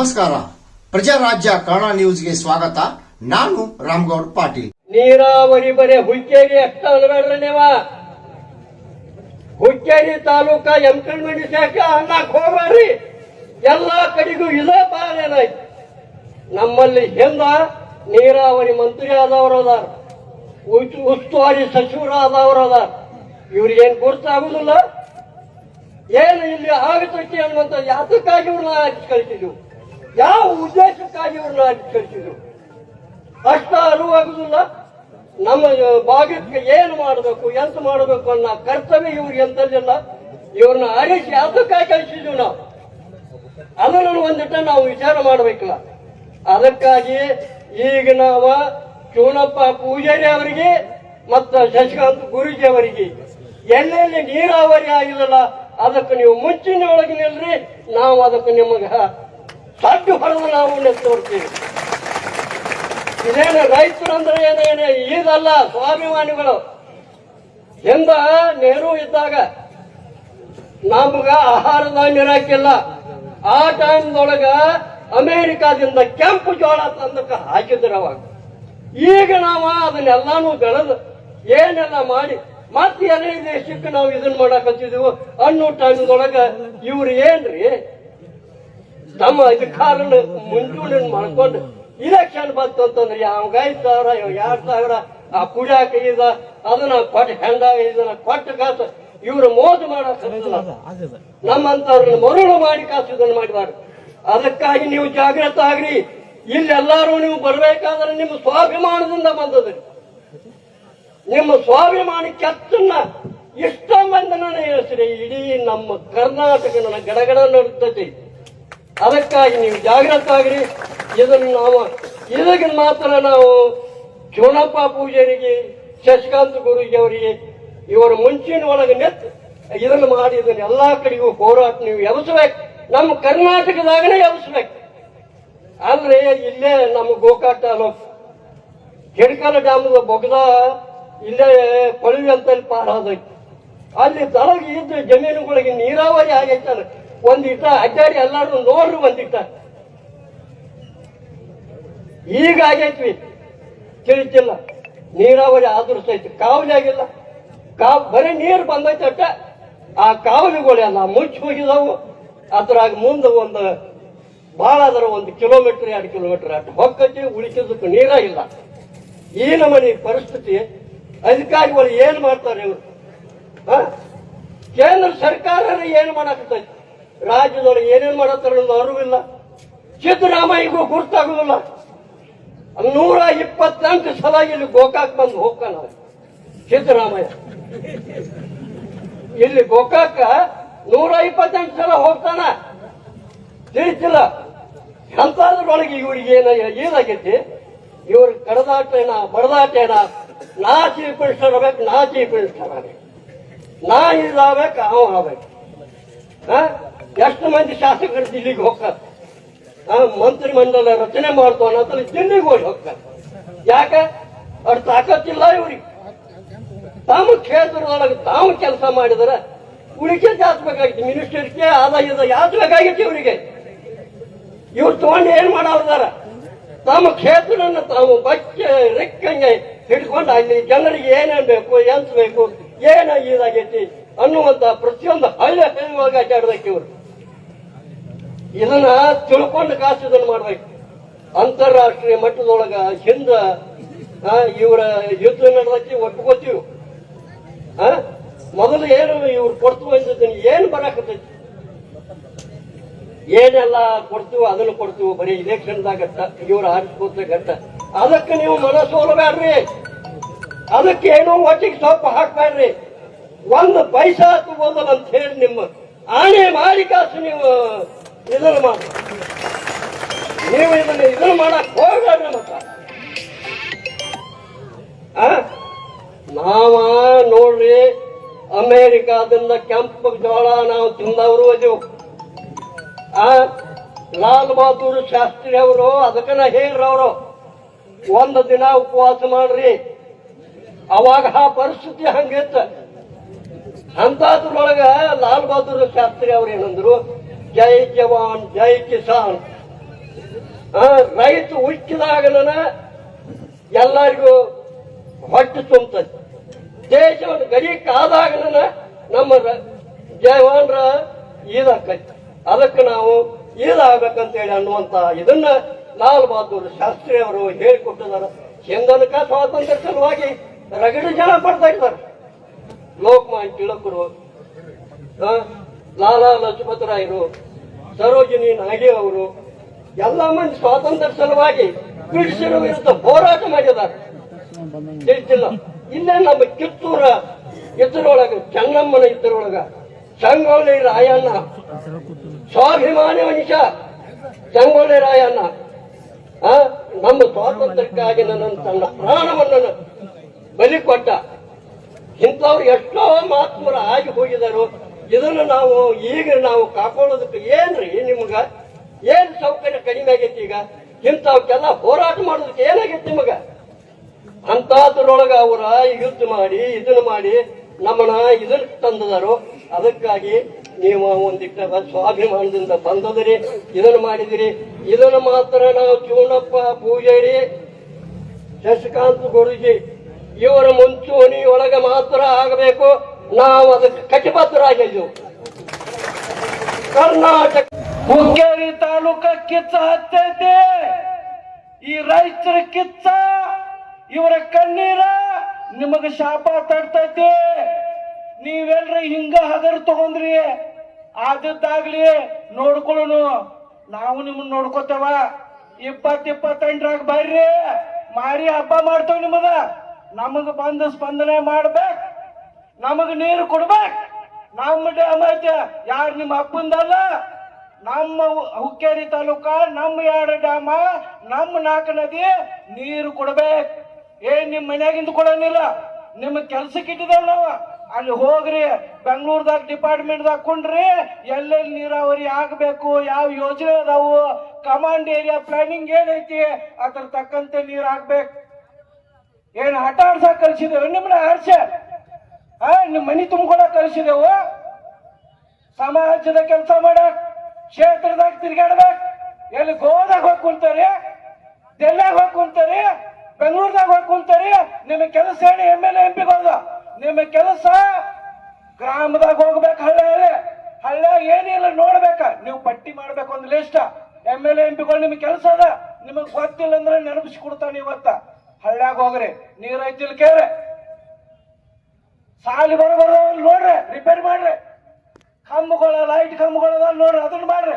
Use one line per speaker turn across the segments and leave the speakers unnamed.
ನಮಸ್ಕಾರ. ಪ್ರಜಾರಾಜ್ಯ ಕನ್ನಡ ನ್ಯೂಸ್ಗೆ ಸ್ವಾಗತ. ನಾನು ರಾಮಗೌಡ ಪಾಟೀಲ್.
ನೀರಾವರಿ ಬರೇ ಹುಕ್ಕೇರಿ ಅಷ್ಟ ಅನ್ಬೇಡ್ರಿ ನೀವ. ಹುಕ್ಕೇರಿ ತಾಲೂಕ ಯಮಕನಮಂಡಿ ಶಾಖೆ ಅನ್ನಕ್ ಹೋಗ್ಬೇಡ್ರಿ. ಎಲ್ಲಾ ಕಡೆಗೂ ಇದೇ ಬಾಳೇನಾಯ್ತು. ನಮ್ಮಲ್ಲಿ ಹಿಂದ ನೀರಾವರಿ ಮಂತ್ರಿ ಆದವರು ಅದಾರ, ಉಸ್ತುವಾರಿ ಸಚಿವರು ಆದವರು ಅದಾರ. ಇವ್ರಿಗೇನು ಗುರ್ತಾಗುದಿಲ್ಲ. ಏನು ಇಲ್ಲಿ ಆಗತೈತಿ ಅನ್ನುವಂತ ಯಾತಕ್ಕಾಗಿ ಇವ್ರನ್ನ ಆಚೆ ಕಳಿಸಿದ್ರು, ಯಾವ ಉದ್ದೇಶಕ್ಕಾಗಿ ಇವ್ರನ್ನ ಆಚೆ ಕಳಿಸಿದ್ರು ಅಷ್ಟ ಅರಿವಾಗುದಿಲ್ಲ. ನಮ್ಮ ಭಾಗಕ್ಕೆ ಏನು ಮಾಡಬೇಕು, ಎಂತ ಮಾಡಬೇಕು ಅನ್ನೋ ಕರ್ತವ್ಯ ಇವ್ರಿಗೆ ಎಂತಲ್ಲಿಲ್ಲ. ಇವ್ರನ್ನ ಆರಿಸಿ ಯಾತಕ್ಕಾಗಿ ಕಳಿಸಿದ್ವಿ ನಾವು, ಅದನ್ನು ಒಂದಿಟ್ಟ ನಾವು ವಿಚಾರ ಮಾಡಬೇಕಲ್ಲ. ಅದಕ್ಕಾಗಿ ಈಗ ನಾವು ಚೂನಪ್ಪ ಪೂಜಾರಿ ಅವರಿಗೆ ಮತ್ತು ಶಶಿಕಾಂತ್ ಗುರೂಜಿ ಅವರಿಗೆ ಎಲ್ಲೆಲ್ಲಿ ನೀರಾವರಿ ಆಗಿಲ್ಲ ಅದಕ್ಕೆ ನೀವು ಮುಂಚಿನ ಒಳಗೆ ನಿಲ್ರಿ, ನಾವು ಅದಕ್ಕೆ ನಿಮಗೆ ಸಡ್ಡು ಹೊಡೆದು ನಾವು ತೋರ್ತೀವಿ. ಇದೇನು ರೈತರು ಅಂದ್ರೆ ಏನೇನು ಇದಲ್ಲ, ಸ್ವಾಭಿಮಾನಿಗಳು. ಹಿಂದ ನೆಹರು ಇದ್ದಾಗ ನಮಗ ಆಹಾರ ಧಾನ್ಯ ಹಾಕಿಲ್ಲ. ಆ ಟೈಮ್ದೊಳಗ ಅಮೇರಿಕಾದಿಂದ ಕೆಂಪು ಜೋಳ ತಂದಕ್ಕೆ ಹಾಕಿದ್ರು ಅವಾಗ. ಈಗ ನಾವು ಅದನ್ನೆಲ್ಲಾನು ಬೆಳೆದು ಏನೆಲ್ಲ ಮಾಡಿ ಮತ್ತೆ ಎಲ್ಲ ದೇಶಕ್ಕೆ ನಾವು ಇದನ್ನ ಮಾಡಕತ್ತಿದ್ವು ಅನ್ನೋ ಟೈಮ್ದೊಳಗ ಇವ್ರು ಏನ್ರಿ ತಮ್ಮ ಅಧಿಕಾರನ ಮುಂಚೂಣಿ ಮಾಡ್ಕೊಂಡು ಇಲೆಕ್ಷನ್ ಬಂತು ಅಂತಂದ್ರೆ ಅವಾಗ 5,000 2,000 ಆ ಕುಡಿಯಾಕ ಇದ ಅದನ್ನ ಕೊಟ್ಟು ಹೆಂಡ ಇದನ್ನ ಕೊಟ್ಟು ಕಾಸು ಇವ್ರು ಮೋಸ ಮಾಡಕ್ ನಮ್ಮಂತವ್ರನ್ನ ಮರುಳು ಮಾಡಿ ಕಾಸು ಇದನ್ನ ಮಾಡಿದಾರೆ. ಅದಕ್ಕಾಗಿ ನೀವು ಜಾಗೃತ ಆಗ್ರಿ. ಇಲ್ಲೆಲ್ಲಾರು ನೀವು ಬರ್ಬೇಕಾದ್ರೆ ನಿಮ್ಮ ಸ್ವಾಭಿಮಾನದಿಂದ ಬಂದದ್ರಿ. ನಿಮ್ಮ ಸ್ವಾಭಿಮಾನ ಕೆತ್ತನ್ನ ಇಷ್ಟ ಮಂದಿ ನನ್ನ ಹೆಸರಿ ಇಡೀ ನಮ್ಮ ಕರ್ನಾಟಕ ನನ್ನ ಗಡಗಡ ನಡುತ್ತೈತಿ. ಅದಕ್ಕಾಗಿ ನೀವು ಜಾಗೃತ ಆಗ್ರಿ. ಇದಕ್ಕೆ ಮಾತ್ರ ನಾವು ಚೂನಪ್ಪ ಪೂಜಾರಿಗೆ, ಶಶಿಕಾಂತ್ ಗುರೂಜಿ ಅವರಿಗೆ ಇವರ ಮುಂಚಿನ ಒಳಗೆ ನೆತ್ತು ಇದನ್ನು ಮಾಡಿ ಇದನ್ನ ಎಲ್ಲಾ ಕಡೆಗೂ ಹೋರಾಟ ನೀವು ಎಬ್ಸ್ಬೇಕು. ನಮ್ಮ ಕರ್ನಾಟಕದಾಗನೇ ಎಬ್ಸ್ಬೇಕು. ಆದ್ರೆ ಇಲ್ಲೇ ನಮ್ಮ ಗೋಕಾಕ್ ತಾಲೂಕು ಕೆಡ್ಕಲ ಡ್ಯಾಮದ ಬೊಗದ ಇಲ್ಲೇ ಕೊಳವಿ ಅಂತಲ್ಲಿ ಪಾರಾದೈತಿ. ಅಲ್ಲಿ ತಳಗಿ ಇದ್ದ ಜಮೀನುಗಳಿಗೆ ನೀರಾವರಿ ಆಗೈತಲ್ಲ, ಒಂದಿಟ್ಟ ಅಡ್ಡಾಡಿ ಎಲ್ಲಾರು ನೋಡ್ರಿ ಒಂದಿಟ್ಟ. ಈಗ ಆಗೈತ್ವಿ ತಿಳಿತಿಲ್ಲ, ನೀರಾವರಿ ಆದರ್ಸೈತಿ, ಕಾವಲಿ ಆಗಿಲ್ಲ. ಬರೀ ನೀರು ಬಂದೈತೆ ಅಟ್ಟ. ಆ ಕಾವಲಿಗಳೆಲ್ಲ ಮುಚ್ಚಿ ಹೋಗಿದವು. ಅದ್ರಾಗ ಮುಂದೆ ಒಂದು ಭಾಳ ಅದರ 1 ಕಿಲೋಮೀಟರ್ 2 ಕಿಲೋಮೀಟರ್ ಅಟ್ಟು ಹೊಕ್ಕತಿ, ಉಳಿಸಿದಕ್ಕೆ ನೀರ ಇಲ್ಲ. ಈ ನಮನಿ ಪರಿಸ್ಥಿತಿ. ಅಧಿಕಾರಿಗಳು ಏನ್ ಮಾಡ್ತಾರೆ ಇವರು? ಕೇಂದ್ರ ಸರ್ಕಾರ ಏನ್ ಮಾಡಾಕತ್ತೈತಿ, ರಾಜ್ಯದೊಳಗೆ ಏನೇನ್ ಮಾಡತ್ತಾರ ಅನ್ನೋದು ಅರಿವಿಲ್ಲ. ಸಿದ್ದರಾಮಯ್ಯಗೂ ಗುರ್ತಾಗುದಿಲ್ಲ. 128 ಸಲ ಇಲ್ಲಿ ಗೋಕಾಕ್ ಬಂದು ಹೋಗ್ತಾನ ಸಿದ್ದರಾಮಯ್ಯ. ಇಲ್ಲಿ ಗೋಕಾಕ 128 ಸಲ ಹೋಗ್ತಾನ. ತಿಳಿಸಿಲ್ಲ ಎಂತಾದ್ರೊಳಗೆ ಇವ್ರಿಗೆ ಏನಾಗೈತಿ? ಇವ್ರ ಕಡದಾಟೇನ ಬಡದಾಟೇನ? ನಾ ಚೀಫ್ ಮಿನಿಸ್ಟರ್ ಆಗ್ಬೇಕು, ನಾ ಚೀಫ್ ಮಿನಿಸ್ಟರ್ ಆಗ್ಬೇಕು, ನಾ ಇದಾಗಬೇಕು, ಅವ ಆಗ್ಬೇಕು. ಎಷ್ಟು ಮಂದಿ ಶಾಸಕರು ದಿಲ್ಲಿಗೆ ಹೋಗ್ತಾರೆ, ಮಂತ್ರಿ ಮಂಡಲ ರಚನೆ ಮಾಡ್ತು ಅನ್ನೋದ್ರಲ್ಲಿ ದಿಲ್ಲಿಗೆ ಹೋಗಿ ಹೋಗ್ತಾರೆ. ಯಾಕೆ? ಅವ್ರ ತಾಕತ್ತಿಲ್ಲ ಇವ್ರಿಗೆ. ತಾವು ಕ್ಷೇತ್ರದೊಳಗೆ ತಾವು ಕೆಲಸ ಮಾಡಿದ್ರೆ ಉಳಿಕೆ ಜಾಸ್ಬೇಕಾಗಿತ್ತು, ಮಿನಿಸ್ಟರ್ಗೆ ಆದಾಯದ ಯಾಚಬೇಕಾಗಿತ್ತು ಇವರಿಗೆ. ಇವ್ರು ತಗೊಂಡು ಏನ್ ಮಾಡಾರ? ತಮ್ಮ ಕ್ಷೇತ್ರನ ತಾವು ಬಚ್ಚೆ ರೆಕ್ಕಂಗೆ ಹಿಡ್ಕೊಂಡು ಅಲ್ಲಿ ಜನರಿಗೆ ಏನೇನ್ ಬೇಕು, ಎಂತ ಬೇಕು, ಏನ ಇದಾಗೈತಿ ಅನ್ನುವಂತ ಪ್ರತಿಯೊಂದು ಹಳ್ಳಿ ಹಳ್ಳಿಯೊಳಗೆ ಅಡ್ಡಾಡ್ಬೇಕು ಇವರು. ಇದನ್ನ ತಿಳ್ಕೊಂಡು ಕಾಸು ಇದನ್ನ ಮಾಡ್ಬೇಕು. ಅಂತಾರಾಷ್ಟ್ರೀಯ ಮಟ್ಟದೊಳಗ ಹಿಂದ ಇವರ ಯುದ್ಧ ನಡೆದಕ್ಕೆ ಒಪ್ಕೋತೀವಿ. ಮೊದಲು ಏನು ಇವ್ರು ಕೊಡ್ತೀವಿ ಅಂತಿದ್ದೀನಿ, ಏನ್ ಬರಾಕತ್ತೈತಿ? ಏನೆಲ್ಲ ಕೊಡ್ತೀವಿ ಅದನ್ನು ಕೊಡ್ತೀವಿ, ಬರೀ ಇಲೆಕ್ಷನ್ದಾಗ ಇವ್ರು ಆರಿಸ್ಕೋತ ಗಟ್ಟ. ಅದಕ್ಕೆ ನೀವು ಮನಸ್ಸೋಲ್ಬೇಡ್ರಿ, ಅದಕ್ಕೆ ಏನೋ ಒಟ್ಟಿಗೆ ಸೊಪ್ಪು ಹಾಕ್ಬೇಡ್ರಿ. 1 ಪೈಸಾ ತಗೋದಲ್ಲ ಅಂತ ಹೇಳಿ ನಿಮ್ಮ ಆಣೆ ಮಾಡಿ ಕಾಸು ನೀವು ಇದನ್ನು ಮಾಡಿ, ನೀವು ಇದನ್ನು ಮಾಡಕ್ ಹೋಗ್ಬೇಡ್ರಿ. ಮತ್ತ ನಾವ ನೋಡ್ರಿ, ಅಮೇರಿಕಾದಿಂದ ಕೆಂಪು ಜೋಳ ನಾವು ತಿಂದವರು ಅದೆವು. ಲಾಲ್ ಬಹದ್ದೂರ್ ಶಾಸ್ತ್ರಿ ಅವರು ಅದಕ್ಕನ ಹೇಳ್ರವರು, 1 ದಿನ ಉಪವಾಸ ಮಾಡ್ರಿ. ಅವಾಗ ಆ ಪರಿಸ್ಥಿತಿ ಹಂಗಿತ್ತ. ಅಂತದ್ರೊಳಗ ಲಾಲ್ ಬಹದ್ದೂರ್ ಶಾಸ್ತ್ರಿ ಅವ್ರು ಏನಂದ್ರು, ಜೈ ಜವಾನ್ ಜೈ ಕಿಸಾನ್ ರೈತ ಹುಟ್ಟಿದಾಗನ ಎಲ್ಲರಿಗೂ ಹೊಟ್ಟೆ ತುಂಬತದೆ. ದೇಶವನ್ನು ಗಡಿ ಕಾದಾಗನ ನಮ್ಮ ಜವಾನರ ಈದಾಕೈತಿ. ಅದಕ್ಕೆ ನಾವು ಈದಾಗಬೇಕಂತೇಳಿ ಅನ್ನುವಂತ ಇದನ್ನ ಲಾಲ್ ಬಹದ್ದೂರ್ ಶಾಸ್ತ್ರಿ ಅವರು ಹೇಳಿಕೊಟ್ಟಿದ್ದಾರೆ. ಹಿಂದನಕ ಸ್ವಾತಂತ್ರ್ಯ ಸಲುವಾಗಿ ರಗಡ ಜನ ಪಡ್ತಾ ಇದ್ದಾರೆ. ಲೋಕಮಾನ್ಯ ತಿಲಕರು, ಲಾಲಾ ಲಜಪತ್ ರಾಯರು, ಸರೋಜಿನಿ ನಾಯ್ಡು ಅವರು ಎಲ್ಲ ಮಂದಿ ಸ್ವಾತಂತ್ರ್ಯ ಸಲುವಾಗಿ ಬ್ರಿಟಿಷರ ವಿರುದ್ಧ ಹೋರಾಟ ಮಾಡಿದ್ದಾರೆ. ತಿಳಿಸಿಲ್ಲ. ಇಲ್ಲೇ ನಮ್ಮ ಕಿತ್ತೂರ ಇದ್ರೊಳಗ, ಚೆನ್ನಮ್ಮನ ಇದ್ರೊಳಗ ಸಂಗೊಳ್ಳಿ ರಾಯಣ್ಣ ಸ್ವಾಭಿಮಾನಿ ಮನುಷ್ಯ. ಸಂಗೊಳ್ಳಿ ರಾಯಣ್ಣ ನಮ್ಮ ಸ್ವಾತಂತ್ರ್ಯಕ್ಕಾಗಿ ನನ್ನ ತನ್ನ ಪ್ರಾಣವನ್ನು ಬಲಿ ಕೊಟ್ಟ. ಇಂಥವ್ರು ಎಷ್ಟೋ ಮಹಾತ್ಮರು ಆಗಿ ಹೋಗಿದರು. ಇದನ್ನು ಈಗ ನಾವು ಕಾಕೊಳ್ಳೋದಕ್ಕೆ ಏನ್ರಿ ನಿಮ್ಗ ಏನ್ ಸೌಕರ್ಯ ಕಡಿಮೆ ಆಗೈತಿ? ಈಗ ಇಂಥವಕ್ಕೆಲ್ಲ ಹೋರಾಟ ಮಾಡೋದಕ್ಕೆ ಏನಾಗೈತಿ ನಿಮಗ? ಅಂತದ್ರೊಳಗ ಅವರ ಯುದ್ಧ ಮಾಡಿ ಇದನ್ನ ಮಾಡಿ ನಮ್ಮನ್ನ ಇದನ್ನ ತಂದದಾರು. ಅದಕ್ಕಾಗಿ ನೀವು ಒಂದಿಟ್ಟ ಸ್ವಾಭಿಮಾನದಿಂದ ಬಂದದಿರಿ, ಇದನ್ನು ಮಾಡಿದಿರಿ. ಇದನ್ನು ಮಾತ್ರ ನಾವು ಚೂನಪ್ಪ ಪೂಜಾರಿ, ಶಶಿಕಾಂತ್ ಗುರೂಜಿ ಇವರ ಮುಂಚೂಣಿಯೊಳಗೆ ಮಾತ್ರ ಆಗಬೇಕು. ನಾವು ಅದಕ್ಕೆ ಕಟಿಬದ್ಧರಾಗಿದ್ದೆವು. ಕರ್ನಾಟಕ
ಹುಕ್ಕೇರಿ ತಾಲೂಕ ಕಿಚ್ಚ ಹತ್ತೈತಿ. ಈ ರೈತರ ಕಿಚ್ಚ, ಇವರ ಕಣ್ಣೀರ ನಿಮಗ ಶಾಪ ತಡ್ತೈತಿ. ನೀವೆಲ್ರಿ ಹಿಂಗ ಹಗರ್ ತಗೊಂಡ್ರಿ, ಆದದ್ದಾಗ್ಲಿ ನೋಡ್ಕೊಳ್ಳೋನು. ನಾವು ನಿಮ್ಮನ್ನ ನೋಡ್ಕೋತೇವ. 20-28ರಾಗ ಬರ್ರಿ, ಮಾರಿ ಹಬ್ಬ ಮಾಡ್ತೇವ. ನಿಮ್ಮದ ನಮಗ ಬಂದ ಸ್ಪಂದನೆ ಮಾಡ್ಬೇಕು, ನಮಗ ನೀರು ಕೊಡ್ಬೇಕು. ನಮ್ಮ ಡ್ಯಾಮ್ ಐತೆ, ಯಾರು ನಿಮ್ಮ ಅಪ್ಪಂದಲ್ಲ. ನಮ್ಮ ಹುಕ್ಕೇರಿ ತಾಲೂಕ, ನಮ್ಮ 2 ಡ್ಯಾಮ, ನಮ್ಮ 4 ನದಿ ನೀರು ಕೊಡ್ಬೇಕು. ನಿಮ್ ಮನ್ಯಾಗಿಂದ ಕೊಡೋನಿಲ್ಲ, ನಿಮ್ಮ ಕೆಲ್ಸಕ್ಕೆ ಇಟ್ಟಿದ್ದೇವ್ ನಾವು. ಅಲ್ಲಿ ಹೋಗ್ರಿ, ಬೆಂಗಳೂರದಾಗ ಡಿಪಾರ್ಟ್ಮೆಂಟ್ದಾಗ ಕುಂಡ್ರಿ, ಎಲ್ಲೆಲ್ಲಿ ನೀರಾವರಿ ಆಗ್ಬೇಕು, ಯಾವ ಯೋಜನೆ ಅದಾವು, ಕಮಾಂಡ್ ಏರಿಯಾ ಪ್ಲಾನಿಂಗ್ ಏನೈತಿ, ಅದ್ರ ತಕ್ಕಂತೆ ನೀರ್ ಹಾಕ್ಬೇಕು. ಏನ್ ಆಟ ಆಡ್ಸಕ್ ಕಳ್ಸಿದೇವು ನಿಮ್ಮನ್ನ? ಆಡ್ಸ ನಿಮ್ ಮನಿ ತುಂಬ್ಕೊಳಕ್ ಕಳ್ಸಿದೆವು. ಸಮಾಜದ ಕೆಲಸ ಮಾಡಕ್, ಕ್ಷೇತ್ರದಾಗ ತಿರ್ಗಾಡ್ಬೇಕು. ಎಲ್ಲಿ ಗೋದಾಗ ಹೋಗಿ ಕುಂತಾರಿ, ಡೆಲ್ಲಾಗ ಹೋಗಿ ಕುಂತಾರಿ, ಬೆಂಗಳೂರದಾಗ ಹೋಗಿ ಕುಂತಾರಿ. ನಿಮ್ಮ ಕೆಲಸ ಹೇಳಿ MLA MP ಗಳದ ನಿಮ್ಮ ಕೆಲಸ ಗ್ರಾಮದಾಗ ಹೋಗ್ಬೇಕು. ಹಳ್ಳ ಏನಿಲ್ಲ ನೋಡ್ಬೇಕ. ನೀವು ಪಟ್ಟಿ ಮಾಡ್ಬೇಕು ಒಂದು ಲಿಸ್ಟ್. MLA MP ಗಳು ನಿಮ್ ಕೆಲಸ ಅದ. ನಿಮಗ್ ಗೊತ್ತಿಲ್ಲ ಅಂದ್ರೆ ನೆನಪಿಸಿ ಕೊಡ್ತಾನೆ. ಇವತ್ತ ಹಳ್ಳ್ಯಾಗ ಹೋಗ್ರಿ, ನೀರ್ ಐತಿಲ್ ಕೇಳ್ರಿ, ಸಾಲಿ ಬರೋ ನೋಡ್ರಿ, ರಿಪೇರಿ ಮಾಡ್ರಿ. ಕಂಬಗಳ ಲೈಟ್ ಕಂಬಗಳ ನೋಡ್ರಿ, ಅದನ್ನ ಮಾಡ್ರಿ.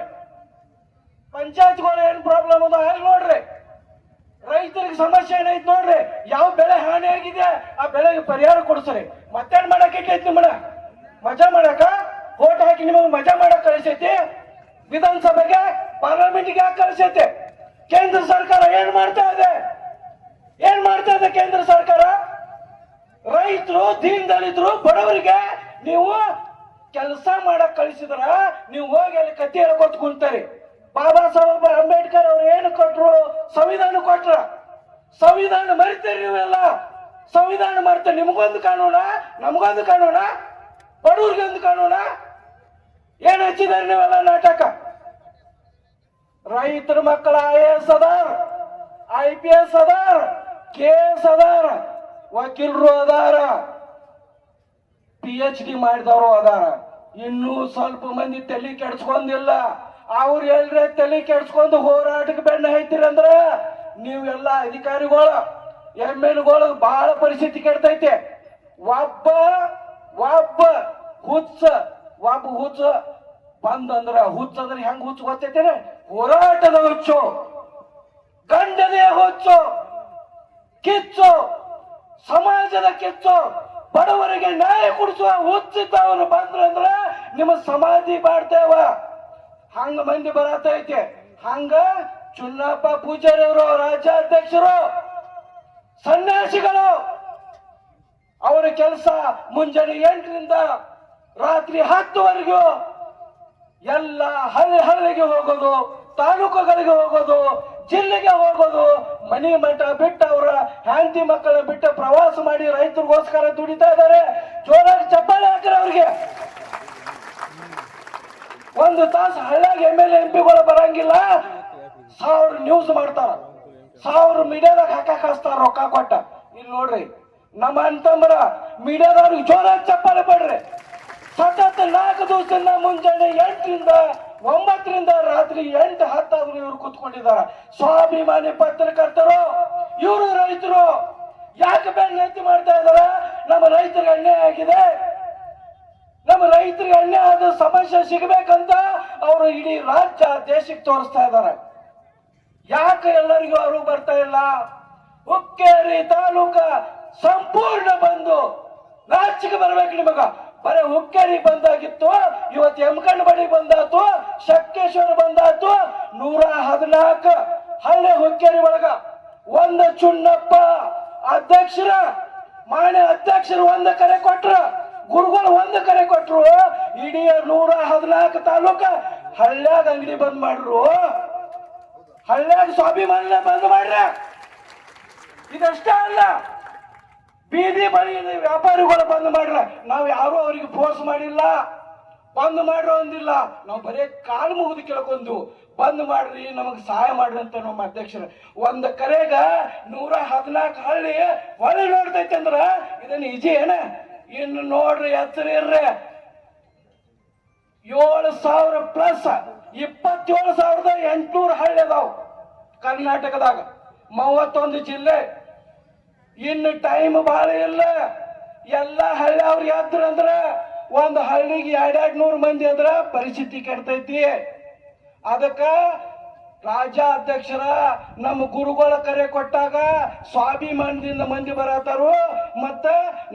ಪಂಚಾಯತ್ಗಳು ಏನ್ ಪ್ರಾಬ್ಲಮ್ ಅದ ಅಲ್ಲಿ ನೋಡ್ರಿ. ರೈತರಿಗೆ ಸಮಸ್ಯೆ ಏನೈತಿ ನೋಡ್ರಿ. ಯಾವ ಬೆಳೆ ಹಾನಿ ಆಗಿದೆ ಆ ಬೆಳೆಗೆ ಪರಿಹಾರ ಕೊಡ್ಸ್ರಿ. ಮತ್ತೇನ್ ಮಾಡಕ್ ಇಟ್ಟೈತಿ ನಿಮ್ಮನ್ನ? ಮಜಾ ಮಾಡಕ, ಓಟ್ ಹಾಕಿ ನಿಮಗೆ ಮಜಾ ಮಾಡಕ್ ಕಳಿಸೈತಿ. ವಿಧಾನಸಭೆಗೆ, ಪಾರ್ಲಿಮೆಂಟ್ಗೆ ಯಾಕೆ ಕಳಿಸೈತಿ? ಕೇಂದ್ರ ಸರ್ಕಾರ ಏನ್ ಮಾಡ್ತಾ ಇದೆ? ಕೇಂದ್ರ ಸರ್ಕಾರ? ರೈತರು, ದೀನ್ ದಲಿತರು, ಬಡವರಿಗೆ ನೀವು ಕೆಲಸ ಮಾಡಕ್ ಕಳಿಸಿದ್ರ ನೀವು ಹೋಗಿ ಅಲ್ಲಿ ಕತ್ತಿ ಹೇಳ್ಕೊತ ಕುಂತಾರಿ. ಬಾಬಾ ಸಾಹೇಬ್ ಅಂಬೇಡ್ಕರ್ ಅವ್ರು ಏನು ಕೊಟ್ರು? ಸಂವಿಧಾನ ಕೊಟ್ರ. ಸಂವಿಧಾನ ಮರಿತೀರಿ ನೀವೆಲ್ಲ. ಸಂವಿಧಾನ ಮರ್ತ ನಿಮಗೊಂದು ಕಾನೂನ, ನಮಗೊಂದು ಕಾನೂನ, ಬಡವ್ರಿಗೊಂದು ಕಾನೂನ. ಏನ್ ಹಚ್ಚಿದಾರೆ ನೀವೆಲ್ಲ ನಾಟಕ? ರೈತರ ಮಕ್ಕಳ IAS ಅದಾರ, IPS ಅದಾರ, KS ಅದಾರ, ವಕೀಲರು ಅದಾರ, PhD ಮಾಡಿದವರು ಅದಾರ. ಇನ್ನೂ ಸ್ವಲ್ಪ ಮಂದಿ ತಲೆ ಕೆಡ್ಸ್ಕೊಂಡಿಲ್ಲ. ಅವ್ರು ಎಲ್ರೆ ತಲೆ ಕೆಡ್ಸ್ಕೊಂಡು ಹೋರಾಟಕ್ಕೆ ಬೆನ್ನ ಹೈತಿರಂದ್ರ ನೀವೆಲ್ಲ ಅಧಿಕಾರಿಗಳು, MLAಗಳು ಬಹಳ ಪರಿಸ್ಥಿತಿ ಕೆಡ್ತೈತೆ. ಒಬ್ಬ ಹುಚ್ಚ ಬಂದಂದ್ರ, ಹುಚ್ಚಂದ್ರೆ ಹೆಂಗ್ ಹುಚ್ಚು ಗೊತ್ತೈತೇನೆ? ಹೋರಾಟದ ಹುಚ್ಚು, ಗಂಡನೆಯ ಹುಚ್ಚು, ಕಿಚ್ಚು, ಸಮಾಜದ ಕಿಚ್ಚು, ಬಡವರಿಗೆ ನ್ಯಾಯ ಕೊಡಿಸುವ ಹುಚ್ಚಿದ್ದವನು ಬಂದ್ರಂದ್ರ ನಿಮ್ಮ ಸಮಾಧಿ ಮಾಡ್ತೇವ. ಹಂಗ ಮಂದಿ ಬರತೈತೆ. ಹಂಗ ಚುನ್ನಪ್ಪ ಪೂಜಾರಿ ಅವರು, ರಾಜ್ಯಾಧ್ಯಕ್ಷರು, ಸನ್ಯಾಸಿಗಳು, ಅವರ ಕೆಲಸ ಮುಂಜಾನೆ 8ರಿಂದ ರಾತ್ರಿ 10ವರೆಗೂ ಎಲ್ಲ ಹಳ್ಳಿಗೆ ಹೋಗೋದು, ತಾಲೂಕುಗಳಿಗೆ ಹೋಗೋದು, ಜಿಲ್ಲೆಗೆ ಹೋಗೋದು, ಮನಿ ಮಠ ಬಿಟ್ಟು ಅವರ ಹೆಂಡತಿ ಮಕ್ಕಳ ಬಿಟ್ಟು ಪ್ರವಾಸ ಮಾಡಿ ರೈತರಿಗೋಸ್ಕರ ದುಡಿತಾ ಇದ್ದಾರೆ. ಜೋರಾಗಿ ಚಪ್ಪಾಳೆ ಹಾಕ್ರೆ ಅವ್ರಿಗೆ. 1 ತಾಸು ಹಳ್ಳಿಯಾಗ MLA MP ಗಳು ಬರಂಗಿಲ್ಲ. 1000 ನ್ಯೂಸ್ ಮಾಡ್ತಾರ, 1000 ಮೀಡಿಯಾದಾಗ ಹಾಕಾಕಸ್ತಾರ ರೊಕ್ಕ ಕೊಟ್ಟ. ಇಲ್ಲಿ ನೋಡ್ರಿ ನಮ್ಮ ಅಂತಂದ್ರ ಮೀಡಿಯಾದವ್ರಿಗೆ ಜೋರ ಚಪ್ಪಾಳೆ ಪಡ್ರಿ. ಸತತ 4 ದಿವಸದಿಂದ ಮುಂಜಾನೆ 8ರಿಂದ 9ರಿಂದ ರಾತ್ರಿ 8, 10 ಆದ್ರೂ ಇವ್ರು ಕುತ್ಕೊಂಡಿದ್ದಾರೆ. ಸ್ವಾಭಿಮಾನಿ ಪತ್ರಕರ್ತರು ಇವರು ರೈತರು ಯಾಕೆ ಬೆನ್ನತ್ತಿ ಮಾಡ್ತಾ ಇದಾರ? ನಮ್ಮ ರೈತರಿಗೆ ಅನ್ಯಾಯ ಆಗಿದೆ, ನಮ್ಮ ರೈತರಿಗೆ ಅನ್ಯಾಯ ಆದ ಸಮಸ್ಯೆ ಸಿಗಬೇಕಂತ ಅವರು ಇಡೀ ರಾಜ್ಯ ದೇಶಕ್ಕೆ ತೋರಿಸ್ತಾ ಇದ್ದಾರೆ. ಯಾಕೆ ಎಲ್ಲರಿಗೂ ಅವರು ಬರ್ತಾ ಇಲ್ಲ? ಹುಕ್ಕೇರಿ ತಾಲೂಕ ಸಂಪೂರ್ಣ ಬಂದು ರಾಜ್ಯಕ್ಕೆ ಬರ್ಬೇಕು. ನಿಮಗ ಬರೀ ಹುಕ್ಕೇರಿ ಬಂದಾಗಿತ್ತು, ಇವತ್ತು ಯಮಕಂಡಬಡಿ ಬಂದಾತು, ಶಕ್ತೇಶ್ವರ ಬಂದಾತು, 114 ಹಳ್ಳಿ ಹುಕ್ಕೇರಿ ಒಳಗ ಒಂದು ಚುನ್ನಪ್ಪ ಅಧ್ಯಕ್ಷರ ಮಾನ್ಯ ಅಧ್ಯಕ್ಷರು ಒಂದು ಕರೆ ಕೊಟ್ರ, ಗುರುಗಳು ಒಂದು ಕರೆ ಕೊಟ್ರು. ಇಡೀ 114 ತಾಲೂಕ ಹಳ್ಳ್ಯಾಗ ಅಂಗಡಿ ಬಂದ್ ಮಾಡ್ರು, ಹಳ್ಳ್ಯಾಗ ಸ್ವಾಭಿಮಾನ ಬಂದ್ ಮಾಡ್ರ. ಇದಷ್ಟೇ ಅಲ್ಲ, ಬೀದಿ ಬಳಿ ವ್ಯಾಪಾರಿಗಳು ಬಂದ್ ಮಾಡ್ರ. ನಾವು ಯಾರು ಅವ್ರಿಗೆ ಫೋರ್ಸ್ ಮಾಡಿಲ್ಲ, ಬಂದ್ ಮಾಡ್ರು ಅಂದಿಲ್ಲ. ನಾವು ಬರೀ ಕಾಲು ಮುಗಿದು ಕೇಳ್ಕೊಂಡು ಬಂದ್ ಮಾಡ್ರಿ, ನಮಗ್ ಸಹಾಯ ಮಾಡ್ರಿ ಅಂತ ನಮ್ಮ ಅಧ್ಯಕ್ಷರು. ಒಂದು ಕರೆಗ 114 ಹಳ್ಳಿ ಹೊಳೆ ನೋಡ್ತೈತೆ ಅಂದ್ರ ಇದನ್ನ ಈಜಿ ಏನ? ಇನ್ನು ನೋಡ್ರಿ, ಎಚ್ಚರ ಇರ್ರಿ. 7,000 ಪ್ಲಸ್ 27,800 ಹಳ್ಳಿ ಅದಾವ ಕರ್ನಾಟಕದಾಗ, 31 ಜಿಲ್ಲೆ. ಇನ್ನು ಟೈಮ್ ಬಹಳ ಇಲ್ಲ. ಎಲ್ಲ ಹಳ್ಳಿ ಅವ್ರು ಯಾತ್ರ ಅಂದ್ರ ಒಂದು ಹಳ್ಳಿಗೆ 200 ಮಂದಿ ಅಂದ್ರ ಪರಿಸ್ಥಿತಿ ಕೆಡ್ತೈತಿ. ಅದಕ್ಕ ರಾಜ್ಯಾಧ್ಯಕ್ಷರ ನಮ್ಮ ಗುರುಗಳ ಕರೆ ಕೊಟ್ಟಾಗ ಸ್ವಾಭಿಮಾನದಿಂದ ಮಂದಿ ಬರತಾರು. ಮತ್ತ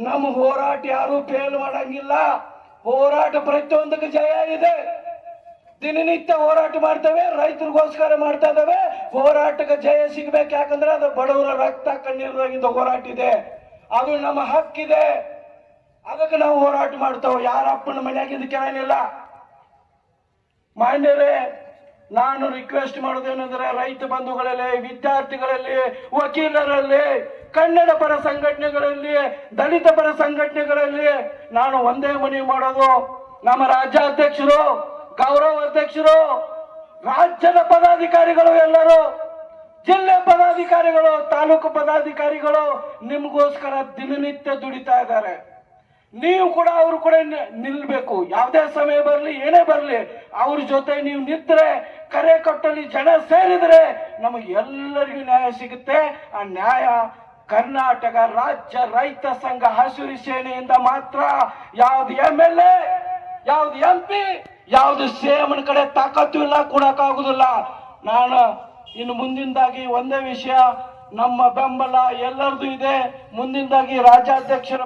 ನಮ್ಮ ಹೋರಾಟ ಯಾರು ಫೇಲ್ ಮಾಡಂಗಿಲ್ಲ. ಹೋರಾಟ ಪ್ರತಿಯೊಂದಕ್ಕೆ ಜಯ ಇದೆ. ದಿನನಿತ್ಯ ಹೋರಾಟ ಮಾಡ್ತೇವೆ, ರೈತರಿಗೋಸ್ಕರ ಮಾಡ್ತಾ ಇದ್ದಾವೆ. ಹೋರಾಟಕ್ಕೆ ಜಯ ಸಿಗ್ಬೇಕು. ಯಾಕಂದ್ರೆ ಅದು ಬಡವರ ರಕ್ತ ಕಣ್ಣೀರಾಗಿಂದ ಹೋರಾಟ ಇದೆ, ಅದು ನಮ್ಮ ಹಕ್ಕಿದೆ. ಅದಕ್ಕೆ ನಾವು ಹೋರಾಟ ಮಾಡ್ತೇವೆ. ಯಾರ ಅಪ್ಪನ ಮನೆಯಾಗಿಂದ ಕೇಳಲಿಲ್ಲ. ಮಾನ್ಯರೇ, ನಾನು ರಿಕ್ವೆಸ್ಟ್ ಮಾಡೋದೇನೆಂದ್ರೆ ರೈತ ಬಂಧುಗಳಲ್ಲಿ, ವಿದ್ಯಾರ್ಥಿಗಳಲ್ಲಿ, ವಕೀಲರಲ್ಲಿ, ಕನ್ನಡ ಪರ ಸಂಘಟನೆಗಳಲ್ಲಿ, ದಲಿತ ಪರ ಸಂಘಟನೆಗಳಲ್ಲಿ ನಾನು ಒಂದೇ ಮನವಿ ಮಾಡೋದು, ನಮ್ಮ ರಾಜ್ಯಾಧ್ಯಕ್ಷರು, ಗೌರವ ಅಧ್ಯಕ್ಷರು, ರಾಜ್ಯದ ಪದಾಧಿಕಾರಿಗಳು, ಎಲ್ಲರೂ ಜಿಲ್ಲೆ ಪದಾಧಿಕಾರಿಗಳು, ತಾಲೂಕು ಪದಾಧಿಕಾರಿಗಳು ನಿಮಗೋಸ್ಕರ ದಿನನಿತ್ಯ ದುಡಿತಾ ಇದ್ದಾರೆ. ನೀವು ಕೂಡ ಅವರು ಕೂಡ ನಿಲ್ಬೇಕು. ಯಾವುದೇ ಸಮಯ ಬರಲಿ, ಏನೇ ಬರಲಿ, ಅವ್ರ ಜೊತೆ ನೀವು ನಿಂತರೆ, ಕರೆ ಕೊಟ್ಟಲ್ಲಿ ಜನ ಸೇರಿದ್ರೆ ನಮಗೆ ಎಲ್ಲರಿಗೂ ನ್ಯಾಯ ಸಿಗುತ್ತೆ. ಆ ನ್ಯಾಯ ಕರ್ನಾಟಕ ರಾಜ್ಯ ರೈತ ಸಂಘ ಹಸಿರು ಸೇನೆಯಿಂದ ಮಾತ್ರ. ಯಾವ್ದು MLA, ಯಾವ್ದು MP, ಯಾವ್ದು CM ಕಡೆ ತಾಕತ್ತು ಇಲ್ಲ, ಕೊಡಕ್ಕಾಗುದಿಲ್ಲ. ನಾನು ಇನ್ನು ಮುಂದಿಂದಾಗಿ ಒಂದೇ ವಿಷಯ, ನಮ್ಮ ಬೆಂಬಲ ಎಲ್ಲರದು ಇದೆ. ಮುಂದಿಂದಾಗಿ ರಾಜ್ಯಾಧ್ಯಕ್ಷರ